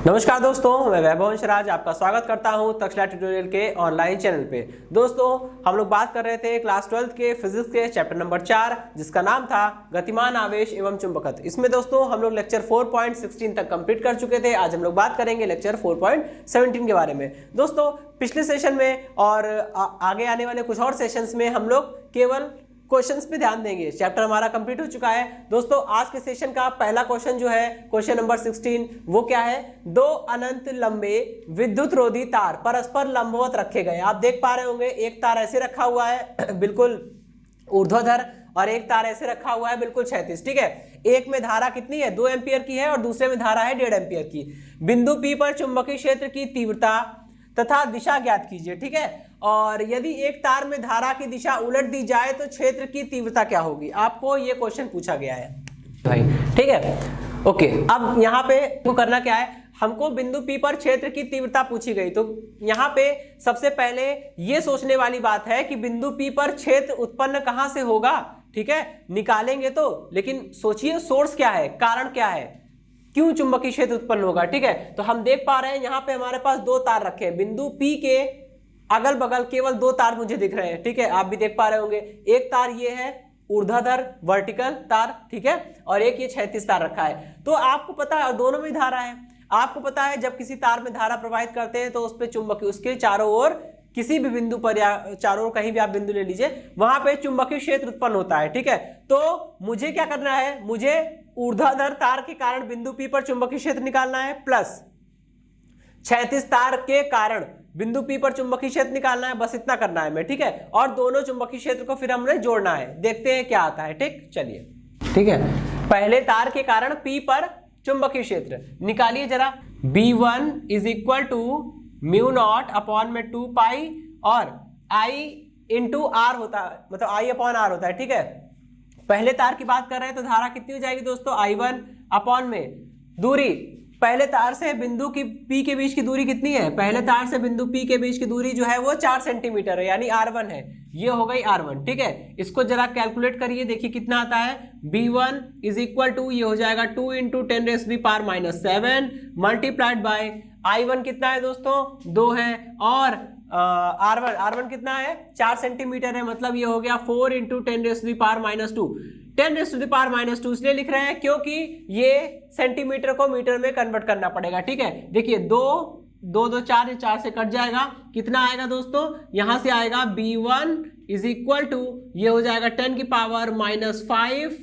नमस्कार दोस्तों, मैं वैभव राज आपका स्वागत करता हूं तक्षशिला ट्यूटोरियल के ऑनलाइन चैनल पे। दोस्तों, हम लोग बात कर रहे थे क्लास 12 के फिजिक्स के चैप्टर नंबर 4 जिसका नाम था गतिमान आवेश एवं चुंबकत्व। इसमें दोस्तों हम लोग लेक्चर 4.16 तक कंप्लीट कर चुके थे। आज हम लोग बात करेंगे लेक्चर 4.17 के बारे में। दोस्तों, पिछले सेशन में और आगे आने वाले कुछ और सेशंस में हम लोग केवल क्वेश्चंस पे ध्यान देंगे। चैप्टर हमारा कंप्लीट हो चुका है। दोस्तों, आज के सेशन का पहला क्वेश्चन जो है क्वेश्चन नंबर 16, वो क्या है? दो अनंत लंबे विद्युत रोधी तार परस्पर लंबवत रखे गए। आप देख पा रहे होंगे एक तार ऐसे रखा हुआ है बिल्कुल ऊर्ध्वाधर, और एक तार ऐसे रखा हुआ है बिल्कुल क्षैतिज। ठीक है, एक में धारा कितनी है? 2 एम्पियर की है और दूसरे में धारा है 1.5 एम्पियर की। बिंदु P पर चुंबकीय क्षेत्र की तीव्रता तथा दिशा ज्ञात कीजिए। ठीक है, और यदि एक तार में धारा की दिशा उलट दी जाए तो क्षेत्र की तीव्रता क्या होगी? आपको ये क्वेश्चन पूछा गया है भाई। ठीक है, ओके। अब यहाँ पे तो करना क्या है, हमको बिंदु P पर क्षेत्र की तीव्रता पूछी गई। तो यहाँ पे सबसे पहले ये सोचने वाली बात है कि बिंदु P पर क्षेत्र उत्पन्न कहाँ से होगा। ठीक है, निकालेंगे तो, लेकिन सोचिए सोर्स क्या है, कारण क्या है, क्यों चुंबकीय क्षेत्र उत्पन्न होगा। ठीक है, तो हम देख पा रहे हैं यहाँ पे हमारे पास 2 तार रखे हैं। बिंदु P के अगल बगल केवल 2 तार मुझे दिख रहे हैं। ठीक है, आप भी देख पा रहे होंगे। एक तार ये है ऊर्ध्वाधर वर्टिकल तार, ठीक है, और एक ये क्षैतिज तार रखा है। तो आपको पता है दोनों में धारा है। आपको पता है जब किसी तार में धारा प्रवाहित करते हैं तो उस पर चुंबकीय, उसके चारों ओर किसी भी बिंदु पर या चारों ओर कहीं भी आप बिंदु ले लीजिए, वहां पे चुंबकीय क्षेत्र उत्पन्न होता है। ठीक है, तो मुझे क्या करना है, मुझे ऊर्ध्वाधर तार के कारण बिंदु P पर चुंबकीय क्षेत्र निकालना है, प्लस क्षैतिज तार के कारण बिंदु P पर चुंबकीय क्षेत्र निकालना है। बस इतना करना है मैं। ठीक है, और दोनों चुंबकीय क्षेत्र को फिर हमने जोड़ना है। देखते हैं क्या आता है। ठीक, चलिए। ठीक है, पहले तार के कारण P पर चुंबकीय क्षेत्र निकालिए जरा। B1 is equal to mu naught upon में 2 पाई और I इंटू आर होता है, मतलब I अपॉन आर होता है। ठीक है, पहले तार की बात कर रहे हैं तो धारा कितनी हो जाएगी दोस्तों? I1 अपॉन में दूरी, पहले तार से बिंदु की P के बीच की दूरी कितनी है? पहले तार से बिंदु P के बीच की दूरी जो है वो 4 सेंटीमीटर है, यानी R1 है। ये हो गई R1। ठीक है, इसको जरा कैलकुलेट करिए, देखिए कितना आता है। B1 इज इक्वल टू, ये हो जाएगा 2 इंटू 10⁻⁷ मल्टीप्लाइड बाय I1 कितना है दोस्तों? 2 है, और R1 कितना है? 4 सेंटीमीटर है, मतलब ये हो गया 4 इंटू 10⁻⁻2। 10⁻⁻2 इसलिए लिख रहे हैं क्योंकि ये सेंटीमीटर को मीटर में कन्वर्ट करना पड़ेगा। ठीक है, देखिए 2 2 2 4, 4 से कट जाएगा, कितना आएगा दोस्तों? यहां से आएगा B1 इज इक्वल टू, ये हो जाएगा 10⁻⁻5।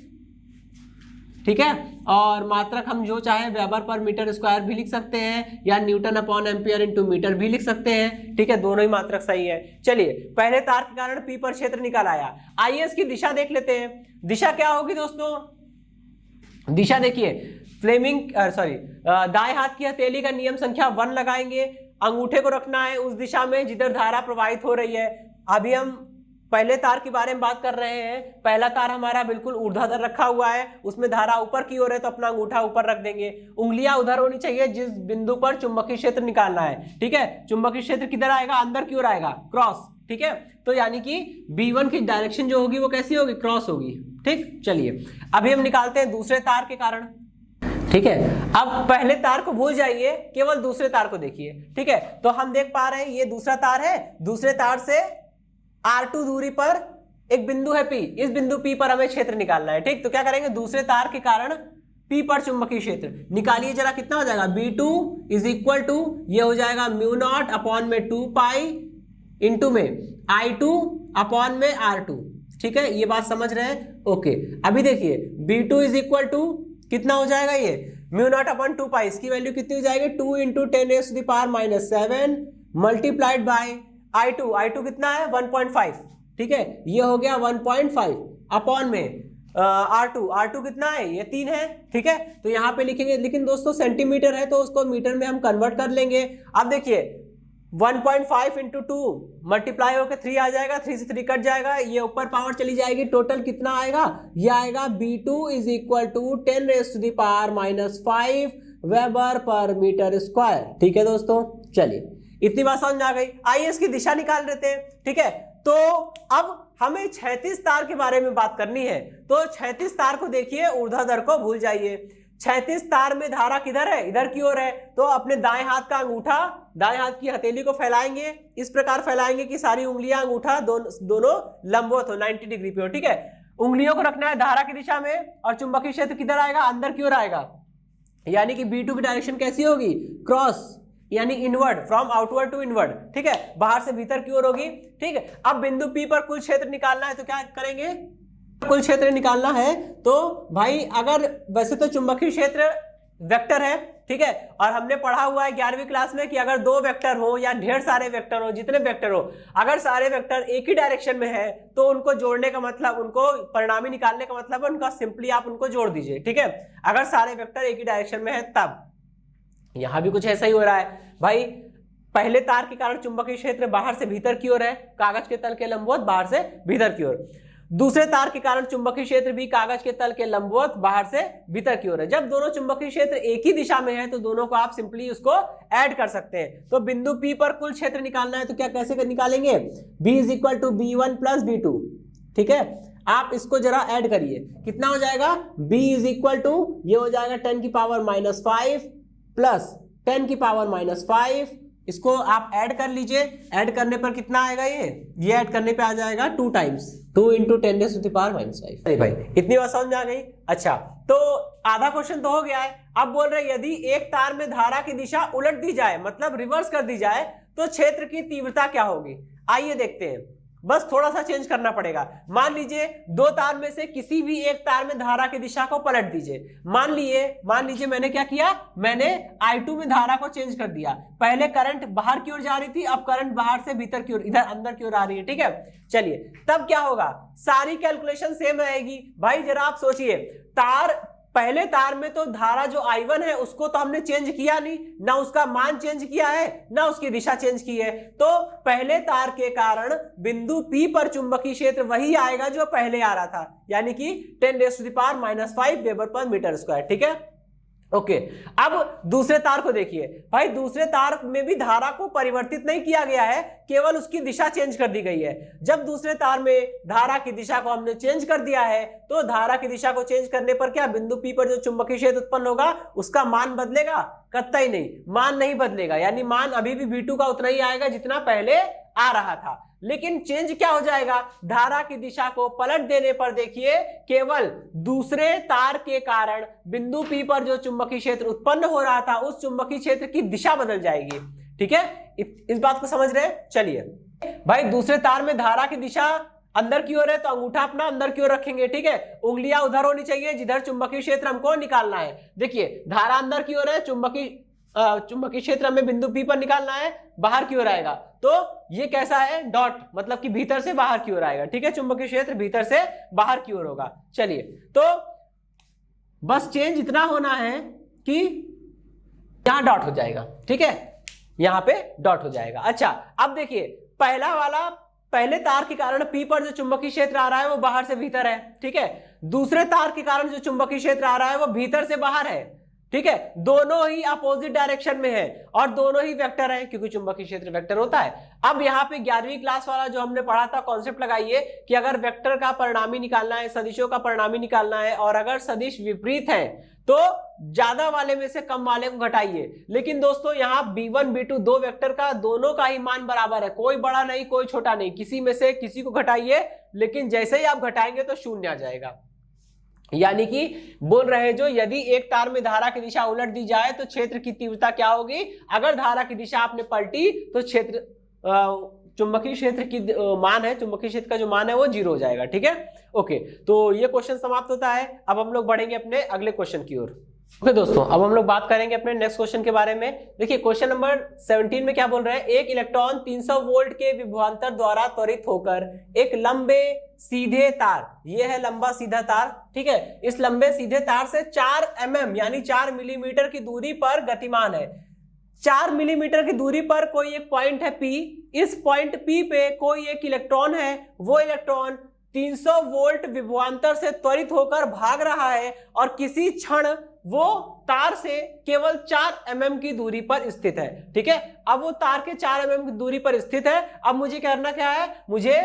ठीक है, और मात्रक हम जो चाहे वेबर पर मीटर स्क्वायर भी लिख सकते हैं, या newton upon ampere into metre भी लिख सकते हैं। ठीक है, दोनों ही मात्रक सही है। चलिए, पहले तार के कारण P पर क्षेत्र निकाल आया। आइए इसकी दिशा देख लेते हैं। दिशा क्या होगी दोस्तों? दिशा देखिए, दाएं हाथ की हथेली का नियम संख्या 1 लगाएंगे। अंगूठे को रखना है उस दिशा में जिधर धारा प्रवाहित हो रही है। अभी हम पहले तार के बारे में बात कर रहे हैं। पहला तार हमारा बिल्कुल ऊर्ध्वाधर रखा हुआ है, उसमें धारा ऊपर की ओर है, तो अपना अंगूठा ऊपर रख देंगे। उंगलियां उधर होनी चाहिए जिस बिंदु पर चुंबकीय क्षेत्र निकालना है। ठीक है, चुंबकीय क्षेत्र किधर आएगा? अंदर की ओर आएगा, क्रॉस। ठीक है, तो यानी कि B1 की डायरेक्शन जो होगी वो कैसी होगी? क्रॉस होगी। ठीक, चलिए अभी हम निकालते हैं दूसरे तार के कारण। ठीक है, अब पहले तार को भूल जाइए, केवल दूसरे तार को देखिए। ठीक है, तो हम देख पा रहे हैं ये दूसरा तार है। दूसरे तार से R2 दूरी पर एक बिंदु है P, इस बिंदु P पर हमें क्षेत्र निकालना है। ठीक, तो क्या करेंगे? दूसरे तार के कारण P पर चुंबकीय क्षेत्र निकालिए जरा, कितना हो जाएगा? B2 इज इक्वल टू, ये हो जाएगा म्यू नॉट अपॉन में 2 पाई इंटू में I2 अपॉन में R2। ठीक है, ये बात समझ रहे हैं? ओके, अभी देखिए B2 इज इक्वल टू कितना हो जाएगा? ये म्यू नॉट अपॉन 2 पाई, इसकी वैल्यू कितनी हो जाएगी? 2 इंटू 10⁻⁷ मल्टीप्लाइड बाय I2 कितना है? 1.5। ठीक है, ये हो गया 1.5 अपॉन में R2 कितना है? ये 3 है। ठीक है, तो यहाँ पे लिखेंगे, लेकिन दोस्तों सेंटीमीटर है तो उसको मीटर में हम कन्वर्ट कर लेंगे। अब देखिए 1.5 इंटू 2 मल्टीप्लाई होकर 3 आ जाएगा, 3 से 3 कट जाएगा, ये ऊपर पावर चली जाएगी। टोटल कितना आएगा? ये आएगा B2 is equal to 10⁻⁵ weber पर मीटर स्क्वायर। ठीक है दोस्तों, चलिए इतनी बात समझ आ गई। आइए इसकी दिशा निकाल लेते हैं। ठीक है, तो अब हमें क्षैतिज तार के बारे में बात करनी है। तो क्षैतिज तार को देखिए, ऊर्ध्वाधर को भूल जाइए। क्षैतिज तार में धारा किधर है, इधर की ओर है, तो अपने दाएं हाथ का अंगूठा, दाएं हाथ की हथेली को फैलाएंगे, इस प्रकार फैलाएंगे कि सारी उंगलियां अंगूठा दोनों लंबवत हो, 90 डिग्री पे हो, ठीक है। उंगलियों को रखना है धारा की दिशा में और चुंबकीय क्षेत्र किधर आएगा, अंदर की ओर आएगा, यानी कि B2 की डायरेक्शन कैसी होगी, क्रॉस, यानी inward, from outward to inward, ठीक है, बाहर से भीतर की ओर होगी, ठीक है। अब बिंदु P पर कुल क्षेत्र निकालना है तो क्या करेंगे, कुल क्षेत्र निकालना है तो भाई अगर वैसे तो चुंबकीय क्षेत्र वेक्टर है, ठीक है, और हमने पढ़ा हुआ है 11वीं क्लास में कि अगर दो वेक्टर हो या ढेर सारे वेक्टर हो, जितने वेक्टर हो, अगर सारे वेक्टर एक ही डायरेक्शन में है तो उनको जोड़ने का मतलब, उनको परिणामी निकालने का मतलब है उनका सिंपली आप उनको जोड़ दीजिए, ठीक है, अगर सारे वेक्टर एक ही डायरेक्शन में है तब। यहां भी कुछ ऐसा ही हो रहा है भाई, पहले तार के कारण चुंबकीय क्षेत्र बाहर से भीतर की ओर है, कागज के तल के लंबवत, बाहर से भीतर की ओर। दूसरे तार के कारण चुंबकीय क्षेत्र भी कागज के तल के लंबवत, बाहर से भीतर की ओर है। जब दोनों चुंबकीय क्षेत्र एक ही दिशा में है तो दोनों को आप सिंपली उसको ऐड कर सकते हैं। तो बिंदु P पर कुल क्षेत्र निकालना है तो क्या कैसे निकालेंगे, B = B1 + B2, ठीक है। आप इसको जरा ऐड करिए, कितना हो जाएगा, B = ये हो जाएगा 10⁻⁻5 प्लस 10⁻�5, इसको आप ऐड कर लीजिए। ऐड करने पर कितना आएगा, ये ऐड करने पे आ जाएगा 2 टाइम्स 2 × 10⁻⁵। अरे भाई इतनी बात समझ में आ गई। अच्छा, तो आधा क्वेश्चन तो हो गया है। अब बोल रहे यदि एक तार में धारा की दिशा उलट दी जाए, मतलब रिवर्स कर दी जाए, तो क्षेत्र की तीव्रता क्या होगी। आइए देखते हैं, बस थोड़ा सा चेंज करना पड़ेगा। मान लीजिए दो तार में से किसी भी एक तार में धारा की दिशा को पलट दीजिए। मान लीजिए मैंने क्या किया, मैंने I2 में धारा को चेंज कर दिया। पहले करंट बाहर की ओर जा रही थी, अब करंट बाहर से भीतर की ओर, इधर अंदर की ओर आ रही है, ठीक है। चलिए तब क्या होगा, सारी कैलकुलेशन सेम रहेगी। भाई जरा आप सोचिए, पहले तार में तो धारा जो I1 है उसको तो हमने चेंज किया नहीं, ना उसका मान चेंज किया है ना उसकी दिशा चेंज की है। तो पहले तार के कारण बिंदु P पर चुंबकीय क्षेत्र वही आएगा जो पहले आ रहा था, यानी कि 10⁻⁵ वेबर/मीटर², ठीक है। ओके, अब दूसरे तार को देखिए। भाई दूसरे तार में भी धारा को परिवर्तित नहीं किया गया है, केवल उसकी दिशा चेंज कर दी गई है। जब दूसरे तार में धारा की दिशा को हमने चेंज कर दिया है तो धारा की दिशा को चेंज करने पर क्या बिंदु P पर जो चुंबकीय क्षेत्र उत्पन्न होगा उसका मान बदलेगा, कतई नहीं, मान नहीं बदलेगा। यानी मान अभी भी V2 का उतना ही आएगा जितना पहले आ रहा था, लेकिन चेंज क्या हो जाएगा, धारा की दिशा को पलट देने पर देखिए केवल दूसरे तार के कारण बिंदु P पर जो चुंबकीय क्षेत्र उत्पन्न हो रहा था उस चुंबकीय क्षेत्र की दिशा बदल जाएगी, ठीक है। इस बात को समझ रहे हैं। चलिए भाई दूसरे तार में धारा की दिशा अंदर की ओर है तो अंगूठा अपना अंदर की ओर रखेंगे, ठीक है। उंगलियां उधर होनी चाहिए जिधर चुंबकीय क्षेत्र हमको निकालना है। देखिए धारा अंदर की ओर है, चुंबकीय क्षेत्र में बिंदु P पर निकालना है, बाहर की ओर आएगा, तो ये कैसा है, डॉट, मतलब कि भीतर से बाहर की ओर आएगा, ठीक है। चुंबकीय क्षेत्र भीतर से बाहर की ओर होगा। चलिए तो बस चेंज इतना होना है कि यहां डॉट हो जाएगा, ठीक है, यहां पे डॉट हो जाएगा। अच्छा अब देखिए पहले तार के कारण P पर जो चुंबकीय क्षेत्र आ रहा है वो बाहर से भीतर है, ठीक है। दूसरे तार के कारण जो चुंबकीय क्षेत्र आ रहा है वो भीतर से बाहर है, ठीक है। दोनों ही अपोजिट डायरेक्शन में है और दोनों ही वेक्टर है, क्योंकि चुंबकीय क्षेत्र वेक्टर होता है। अब यहाँ पे 11वीं क्लास वाला जो हमने पढ़ा था कॉन्सेप्ट लगाइए कि अगर वेक्टर का परिणामी निकालना है, सदिशों का परिणामी निकालना है, और अगर सदिश विपरीत है तो ज्यादा वाले में से कम वाले को घटाइए। लेकिन दोस्तों यहाँ B1 B2 दो वेक्टर का दोनों का ही मान बराबर है, कोई बड़ा नहीं कोई छोटा नहीं, किसी में से किसी को घटाइए, लेकिन जैसे ही आप घटाएंगे तो शून्य आ जाएगा। यानी कि बोल रहे हैं जो यदि एक तार में धारा की दिशा उलट दी जाए तो क्षेत्र की तीव्रता क्या होगी। अगर धारा की दिशा आपने पलटी तो क्षेत्र चुंबकीय क्षेत्र की मान है, चुंबकीय क्षेत्र का जो मान है वो 0 हो जाएगा, ठीक है। ओके, तो ये क्वेश्चन समाप्त होता है। अब हम लोग बढ़ेंगे अपने अगले क्वेश्चन की ओर। ओके दोस्तों, अब हम लोग बात करेंगे अपने नेक्स्ट क्वेश्चन के बारे में। देखिए क्वेश्चन नंबर 17 में क्या बोल रहे हैं, एक इलेक्ट्रॉन 300 वोल्ट के विभवांतर द्वारा त्वरित होकर एक लंबे सीधे तार, ये है लंबा सीधा तार, ठीक है, इस लंबे सीधे तार से 4 mm यानी 4 मिलीमीटर की दूरी पर गतिमान है। 4 मिलीमीटर की दूरी पर कोई एक पॉइंट है P, इस पॉइंट P पे कोई एक इलेक्ट्रॉन है, वो इलेक्ट्रॉन 300 वोल्ट विभवांतर से त्वरित होकर भाग रहा है और किसी क्षण वो तार से केवल 4 mm की दूरी पर स्थित है, ठीक है। अब वो तार के 4 mm की दूरी पर स्थित है। अब मुझे करना क्या है, मुझे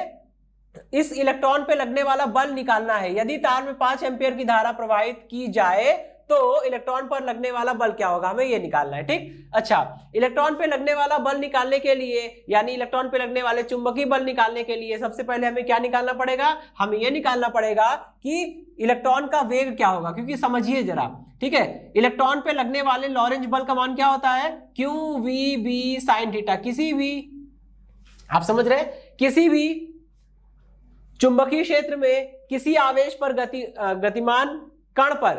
इस इलेक्ट्रॉन पे लगने वाला बल निकालना है। यदि तार में 5 एम्पीयर की धारा प्रवाहित की जाए तो इलेक्ट्रॉन पर लगने वाला बल क्या होगा, हमें ये निकालना है। ठीक, अच्छा, इलेक्ट्रॉन पे लगने वाला बल निकालने के लिए, यानी इलेक्ट्रॉन पे लगने वाले चुंबकीय बल निकालने के लिए सबसे पहले हमें क्या निकालना पड़ेगा, हमें ये निकालना पड़ेगा कि इलेक्ट्रॉन का वेग क्या होगा। क्योंकि समझिए जरा, ठीक है, इलेक्ट्रॉन पे लगने वाले लॉरेंज बल का मान क्या होता है, q v b sine theta. किसी भी, आप समझ रहे हैं, किसी भी चुंबकीय क्षेत्र में किसी आवेश पर गतिमान कण पर,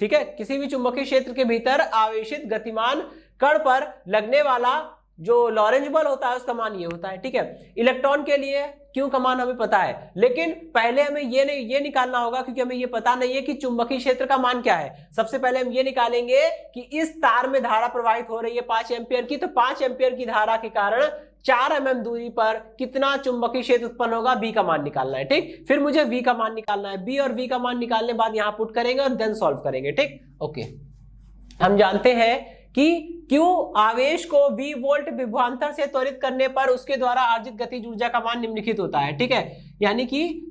ठीक है, किसी भी चुंबकीय क्षेत्र के भीतर आवेशित गतिमान कण पर लगने वाला जो लॉरेंज बल होता है उसका मान ये होता है। ठीक है, इलेक्ट्रॉन के लिए क्यू का मान हमें पता है, लेकिन पहले हमें ये निकालना होगा, क्योंकि हमें ये पता नहीं है कि चुंबकीय क्षेत्र का मान क्या है। सबसे पहले हम ये निकालेंगे कि इस तार में धारा प्रवाहित हो रही है 5 एम्पियर की, तो 5 एम्पियर की धारा के कारण 4 mm दूरी पर कितना चुंबकीय क्षेत्र उत्पन्न होगा, बी का मान निकालना है। ठीक, फिर मुझे वी का मान निकालना है, बी और वी का मान निकालने बाद यहां पुट करेंगे और देन सॉल्व करेंगे। ठीक, ओके, हम जानते हैं कि क्यों आवेश को v वोल्ट विभवांतर से त्वरित करने पर उसके द्वारा अर्जित गतिज ऊर्जा का मान निम्नलिखित होता है। ठीक है, यानी कि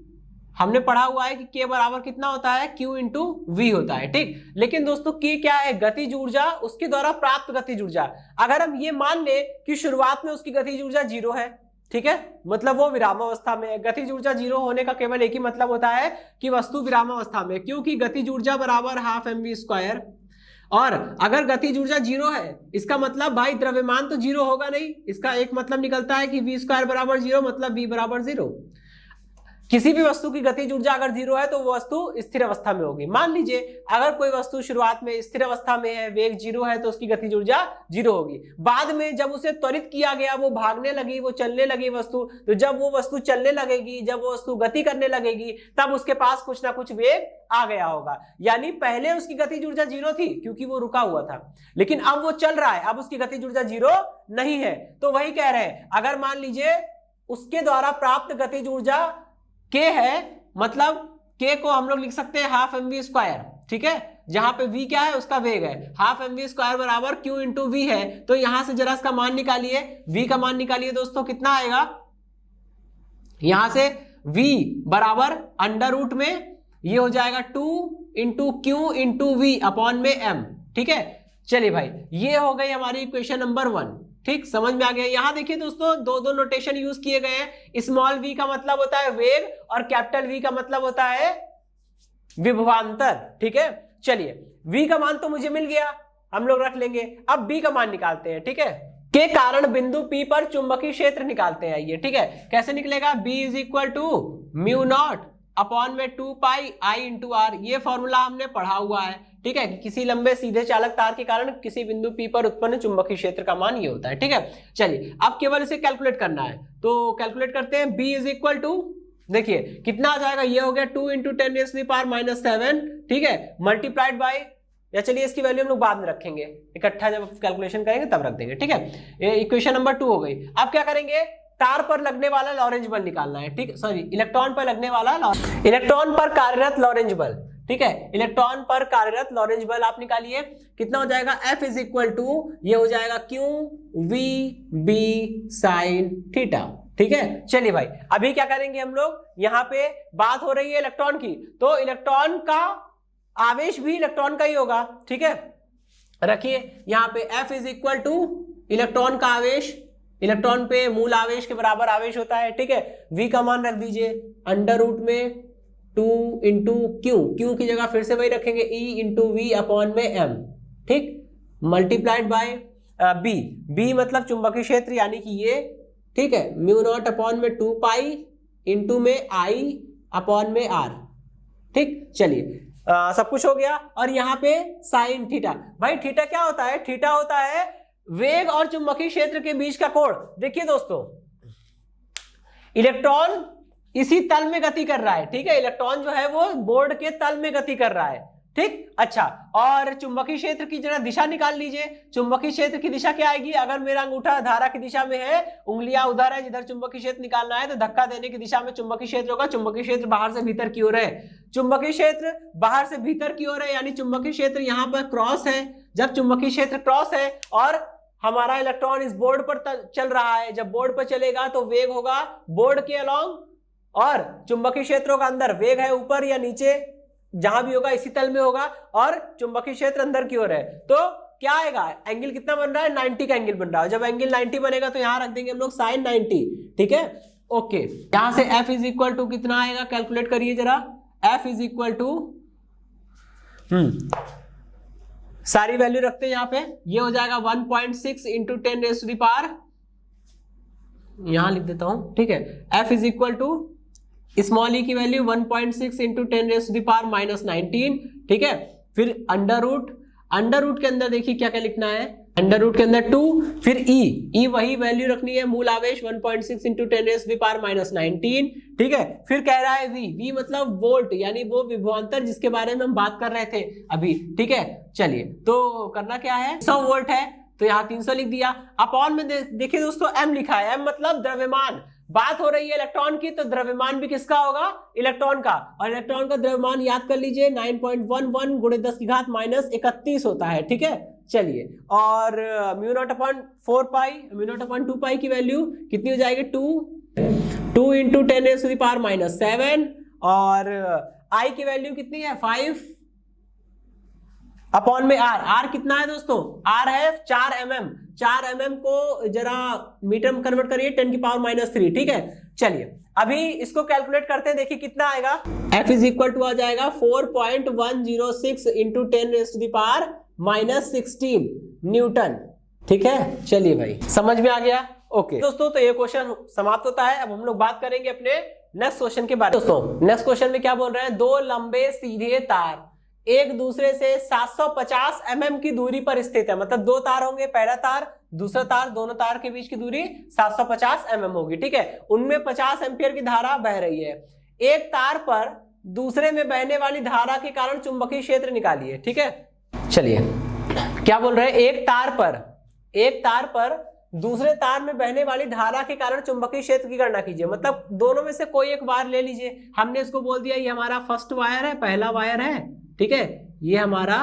हमने पढ़ा हुआ है कि k बराबर कितना होता है, q इंटू वी होता है। ठीक, लेकिन दोस्तों k क्या है, गतिज ऊर्जा, उसके द्वारा प्राप्त गतिज ऊर्जा। अगर हम ये मान ले कि शुरुआत में उसकी गतिज ऊर्जा 0 है, ठीक है, मतलब वो विरामावस्था में है। गतिज ऊर्जा 0 होने का केवल एक ही मतलब होता है कि वस्तु विरामावस्था में, क्योंकि गतिज ऊर्जा बराबर हाफ mv²। और अगर गतिज ऊर्जा 0 है, इसका मतलब भाई द्रव्यमान तो 0 होगा नहीं। इसका एक मतलब निकलता है कि v² बराबर 0, मतलब v बराबर 0। किसी भी वस्तु की गतिज ऊर्जा अगर 0 है तो वो वस्तु स्थिर अवस्था में होगी। मान लीजिए अगर कोई वस्तु शुरुआत में स्थिर अवस्था में है, वेग 0 है, तो उसकी गतिज ऊर्जा 0 होगी। बाद में जब उसे त्वरित किया गया, वो भागने लगी, वो चलने लगी वस्तु, तो जब वो वस्तु चलने लगेगी, जब वो वस्तु गति करने लगेगी, तब उसके पास कुछ ना कुछ वेग आ गया होगा। यानी पहले उसकी गतिज ऊर्जा 0 थी क्योंकि वो रुका हुआ था, लेकिन अब वो चल रहा है, अब उसकी गतिज ऊर्जा 0 नहीं है। तो वही कह रहे हैं, अगर मान लीजिए उसके द्वारा प्राप्त गतिज ऊर्जा k है, मतलब k को हम लोग लिख सकते हैं हाफ mv²। ठीक है, जहां पे v क्या है, उसका वेग है, हाफ mv² बराबर q इंटू वी है। तो यहां से जरा इसका मान निकालिए, v का मान निकालिए दोस्तों, कितना आएगा, यहां से v बराबर अंडर रूट में ये हो जाएगा 2 into q into v upon में m। ठीक है, चलिए भाई, ये हो गई हमारी इक्वेशन नंबर 1। ठीक, समझ में आ गया। यहां देखिए दोस्तों, दो नोटेशन यूज किए गए हैं। स्मॉल v का मतलब होता है वेग और कैपिटल V का मतलब होता है विभवांतर। ठीक है, चलिए v का मान तो मुझे मिल गया, हम लोग रख लेंगे। अब b का मान निकालते हैं। ठीक है, के कारण बिंदु P पर चुंबकीय क्षेत्र निकालते हैं ये। ठीक है, कैसे निकलेगा, B is equal to mu naught upon में 2 पाई I इंटू आर। ये फॉर्मूला हमने पढ़ा हुआ है। ठीक है, किसी लंबे सीधे चालक तार के कारण किसी बिंदु P पर उत्पन्न चुंबकीय क्षेत्र का मान ये होता है। ठीक है, चलिए अब केवल इसे कैलकुलेट करना है, तो कैलकुलेट करते हैं। B इज इक्वल टू, देखिए कितना आ जाएगा, ये हो गया 2 इंटू 10⁻⁻⁷। ठीक है, मल्टीप्लाइड बाय, या चलिए इसकी वैल्यू हम लोग बाद में रखेंगे, इकट्ठा जब कैलकुलेशन करेंगे तब रख देंगे। ठीक है, ये इक्वेशन नंबर 2 हो गई। अब क्या करेंगे, तार पर लगने वाला लॉरेंज बल निकालना है। ठीक, सॉरी, इलेक्ट्रॉन पर लगने वाला, इलेक्ट्रॉन पर कार्यरत लॉरेंज बल। ठीक है, इलेक्ट्रॉन पर कार्यरत लॉरेंज बल आप निकालिए, कितना हो जाएगा, F इज इक्वल टू, ये हो जाएगा Q V B sine theta. ठीक है, चलिए भाई, अभी क्या करेंगे हम लोग, यहाँ पे बात हो रही है इलेक्ट्रॉन की, तो इलेक्ट्रॉन का आवेश भी इलेक्ट्रॉन का ही होगा। ठीक है, रखिए यहाँ पे F is equal two electron का आवेश, इलेक्ट्रॉन पे मूल आवेश के बराबर आवेश होता है। ठीक है, V का मान रख दीजिए अंडर रूट में 2 इंटू क्यू की जगह फिर से वही रखेंगे, E इंटू वी अपॉन में m। ठीक, मल्टीप्लाइड बाय B मतलब चुंबकीय क्षेत्र, यानी कि ये। ठीक है, म्यू नॉट अपॉन में 2 पाई इंटू में I अपॉन में R। ठीक, चलिए सब कुछ हो गया। और यहाँ पे साइन थीटा, भाई थीटा क्या होता है, थीटा होता है वेग और चुंबकीय क्षेत्र के बीच का कोण। देखिए दोस्तों, इलेक्ट्रॉन इसी तल में गति कर रहा है। ठीक है, इलेक्ट्रॉन जो है वो बोर्ड के तल में गति कर रहा है। ठीक, अच्छा, और चुंबकीय क्षेत्र की जरा दिशा निकाल लीजिए। चुंबकीय क्षेत्र की दिशा क्या आएगी, अगर मेरा अंगूठा धारा की दिशा में है, उंगलियां उधर है जिधर चुंबकीय क्षेत्र निकालना है, तो धक्का देने की दिशा में चुंबकीय क्षेत्र होगा। चुंबकीय क्षेत्र बाहर से भीतर की ओर है, चुंबकीय क्षेत्र बाहर से भीतर की ओर है, यानी चुंबकीय क्षेत्र यहाँ पर क्रॉस है। जब चुंबकीय क्षेत्र क्रॉस है और हमारा इलेक्ट्रॉन इस बोर्ड पर चल रहा है, जब बोर्ड पर चलेगा तो वेग होगा बोर्ड के अलोंग, और चुंबकीय क्षेत्रों का अंदर वेग है ऊपर या नीचे, जहां भी होगा इसी तल में होगा और चुंबकीय क्षेत्र अंदर की ओर है, तो क्या आएगा, एंगल कितना बन रहा है, 90 का एंगल बन रहा है। जब एंगल 90 बनेगा तो यहां रख देंगे हम लोग साइन 90, ठीक है। ओके, यहां से F इज इक्वल टू कितना आएगा, कैलकुलेट करिए जरा। F इज इक्वल टू सारी वैल्यू रखते हैं यहाँ पे, ये हो जाएगा 1.6 into 10 raise to the power, यहां लिख देता हूं, ठीक है। F is equal to small E की value 1.6 into 10 raise to the power -19, ठीक है। फिर अंडर रूट के अंदर देखिए क्या क्या लिखना है, अंडर रूट के अंदर 2, फिर ई वही वैल्यू रखनी है, मूल आवेश 1.6 into 10 raise to the power -19, ठीक है। फिर कह रहा है वी मतलब वोल्ट, यानी वो विभवांतर जिसके बारे में हम बात कर रहे थे अभी, ठीक है। चलिए, तो करना क्या है, 100 वोल्ट है तो यहाँ 300 लिख दिया। अपॉन में देखिए दोस्तों m लिखा है, m मतलब द्रव्यमान, बात हो रही है इलेक्ट्रॉन की, तो द्रव्यमान भी किसका होगा, इलेक्ट्रॉन का। और इलेक्ट्रॉन का द्रव्यमान याद कर लीजिए 9.11 गुणे 10 की घात -31 होता है, ठीक है। चलिए, और μ0/4 पाई, μ0/2 पाई की वैल्यू कितनी हो जाएगी, 2 into 10 raise to the power -7, और आई की वैल्यू कितनी है 5 अपॉन में आर कितना है दोस्तों, आर है 4 mm, 4 mm को जरा मीटर में कन्वर्ट करिए 10 की पावर -3, ठीक है। चलिए, अभी इसको कैलकुलेट करते हैं, देखिए कितना आएगा, F इज इक्वल टू आ जाएगा 4.106 into 10 raise to the power -16 newton, ठीक है। चलिए भाई, समझ में आ गया, ओके दोस्तों। तो ये क्वेश्चन समाप्त होता है। अब हम लोग बात करेंगे अपने नेक्स्ट क्वेश्चन के बारे में। दोस्तों, नेक्स्ट क्वेश्चन में क्या बोल रहे हैं, दो लंबे सीधे तार एक दूसरे से 750 mm की दूरी पर स्थित है, मतलब दो तार होंगे, पहला तार दूसरा तार, दोनों तार के बीच की दूरी 750 mm होगी, ठीक है। उनमें 50 एम्पियर की धारा बह रही है। एक तार पर दूसरे में बहने वाली धारा के कारण चुंबकीय क्षेत्र निकालिए, ठीक है। चलिए, क्या बोल रहे हैं, एक तार पर दूसरे तार में बहने वाली धारा के कारण चुंबकीय क्षेत्र की गणना कीजिए, मतलब दोनों में से कोई एक वायर ले लीजिए। हमने इसको बोल दिया ये हमारा फर्स्ट वायर है, पहला वायर है, ठीक है। ये हमारा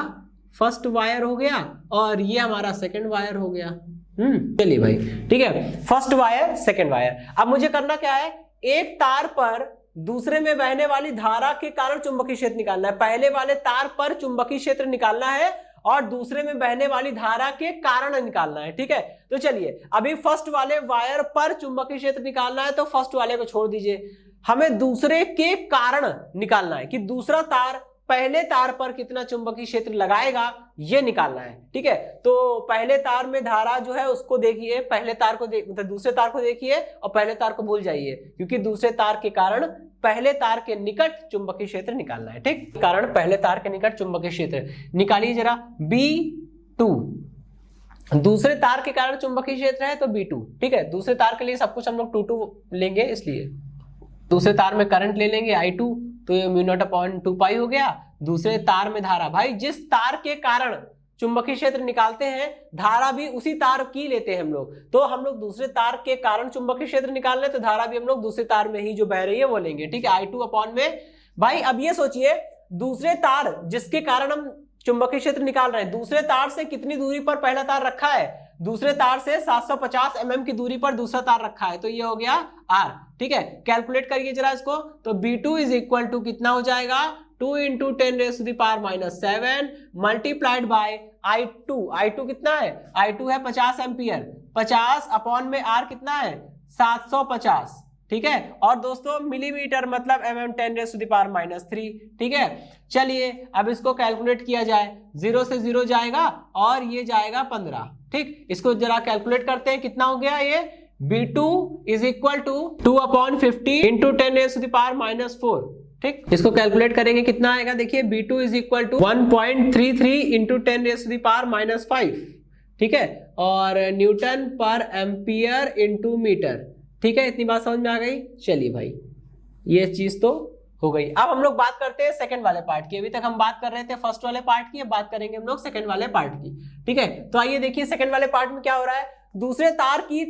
फर्स्ट वायर हो गया और ये हमारा सेकंड वायर हो गया। चलिए भाई, ठीक है, फर्स्ट वायर सेकंड वायर। अब मुझे करना क्या है, एक तार पर दूसरे में बहने वाली धारा के कारण चुंबकीय क्षेत्र निकालना है। पहले वाले तार पर चुंबकीय क्षेत्र निकालना है और दूसरे में बहने वाली धारा के कारण निकालना है, ठीक है। तो चलिए, अभी फर्स्ट वाले वायर पर चुंबकीय क्षेत्र निकालना है, तो फर्स्ट वाले को छोड़ दीजिए, हमें दूसरे के कारण निकालना है कि दूसरा तार पहले तार पर कितना चुंबकीय क्षेत्र लगाएगा, ये निकालना है, ठीक है। तो पहले तार में धारा जो है उसको देखिए, पहले तार को मतलब दूसरे तार को देखिए और पहले तार को भूल जाइए, क्योंकि दूसरे तार के कारण पहले तार के निकट चुंबकीय क्षेत्र निकालना है, ठीक। कारण पहले तार के निकट चुंबकीय क्षेत्र निकालिए जरा, B2, दूसरे तार के कारण चुंबकीय क्षेत्र है तो B2, ठीक है। दूसरे तार के लिए सब कुछ हम लोग 2 लेंगे, इसलिए दूसरे तार में करंट ले लेंगे I2, तो ये μ0/2 पाई हो गया। दूसरे तार में धारा, भाई जिस तार के कारण चुंबकीय क्षेत्र निकालते हैं धारा भी उसी तार की लेते हैं हम लोग, तो हम लोग दूसरे तार के कारण चुंबकीय क्षेत्र निकाल रहे हैं तो धारा भी हम लोग दूसरे तार में ही जो बह रही है वो लेंगे, ठीक है। I2 अपॉन में, भाई अब ये सोचिए, दूसरे तार जिसके कारण हम चुंबकीय क्षेत्र निकाल रहे हैं, दूसरे तार से कितनी दूरी पर पहला तार रखा है, दूसरे तार से 750 mm की दूरी पर दूसरा तार रखा है, तो ये हो गया R, ठीक है। कैलकुलेट करिए जरा इसको, तो B2 इज इक्वल टू कितना हो जाएगा, 2 into 10 raise to the power -7 multiplied by I2 कितना है, I2 है 50 एम्पियर, 50 अपॉन में R कितना है 750, ठीक है। और दोस्तों मिलीमीटर मतलब mm 10 raise to the power -3, ठीक है। चलिए, अब इसको कैलकुलेट किया जाए, 0 से 0 जाएगा और ये जाएगा 15, ठीक। इसको जरा कैलकुलेट करते हैं, कितना हो गया ये, B2 is equal to 2/50 into 10 raise to the power -4, ठीक। इसको कैलकुलेट करेंगे कितना आएगा, देखिए B2 is equal to 1.33 into 10 raise to the power -5, ठीक है। और न्यूटन पर एम्पियर इंटू मीटर, ठीक है। इतनी बात समझ में आ गई। चलिए भाई, ये चीज तो हो गई। अब हम लोग बात करते हैं सेकंड वाले पार्ट की। अभी तक हम बात कर रहे थे फर्स्ट वाले पार्ट की, अब बात करेंगे हम लोग सेकंड वाले पार्ट की, ठीक है। तो आइए देखिए सेकंड वाले पार्ट में क्या हो रहा है, दूसरे तार की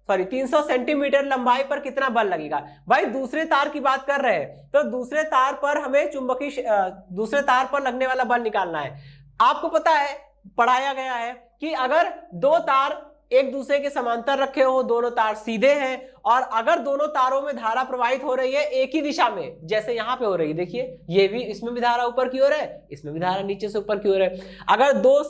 300 सेंटीमीटर लंबाई पर कितना बल लगेगा। भाई दूसरे तार की बात कर रहे हैं तो दूसरे तार पर हमें दूसरे तार पर लगने वाला बल निकालना है। आपको पता है, पढ़ाया गया है कि अगर दो तार एक दूसरे के समांतर रखे हो, दोनों तार सीधे हैं, और अगर दोनों तारों में धारा प्रवाहित हो रही है एक ही दिशा में, जैसे यहां पे हो रही है, देखिए ये भी, इसमें भी धारा ऊपर की ओर है, इसमें भी धारा नीचे से ऊपर की ओर है। अगर दो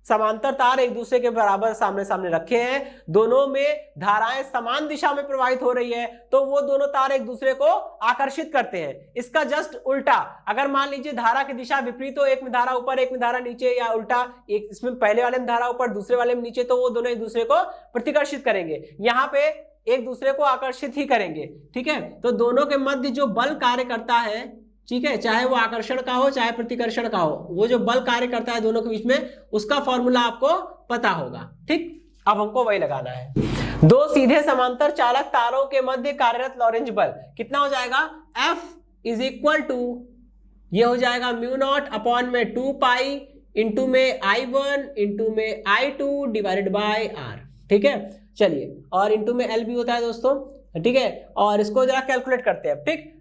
समांतर तार एक दूसरे के बराबर सामने सामने रखे हैं, दोनों में धाराएं समान दिशा में प्रवाहित हो रही है, तो वो दोनों तार एक दूसरे को आकर्षित करते हैं। इसका जस्ट उल्टा, अगर मान लीजिए धारा की दिशा विपरीत हो, एक में धारा ऊपर एक में धारा नीचे, या उल्टा, एक इसमें पहले वाले में धारा ऊपर दूसरे वाले में नीचे, तो वो दोनों एक दूसरे को प्रतिकर्षित करेंगे, यहाँ पे एक दूसरे को आकर्षित ही करेंगे। ठीक है, तो दोनों के मध्य जो बल कार्य करता है, ठीक है, चाहे वो आकर्षण का हो चाहे प्रतिकर्षण का हो, वो जो बल कार्य करता है दोनों के बीच में, उसका फॉर्मूला आपको पता होगा। ठीक, अब हमको वही लगाना है। दो सीधे समांतर चालक तारों के मध्य कार्यरत लॉरेंज बल कितना हो जाएगा, F इज इक्वल टू, ये हो जाएगा म्यू नॉट अपॉन में 2 पाई इंटू में I1 इंटू में I2 डिवाइडेड बाय R। ठीक है, चलिए, और इंटू में L भी होता है दोस्तों। ठीक है, और इसको जरा कैलकुलेट करते हैं। ठीक,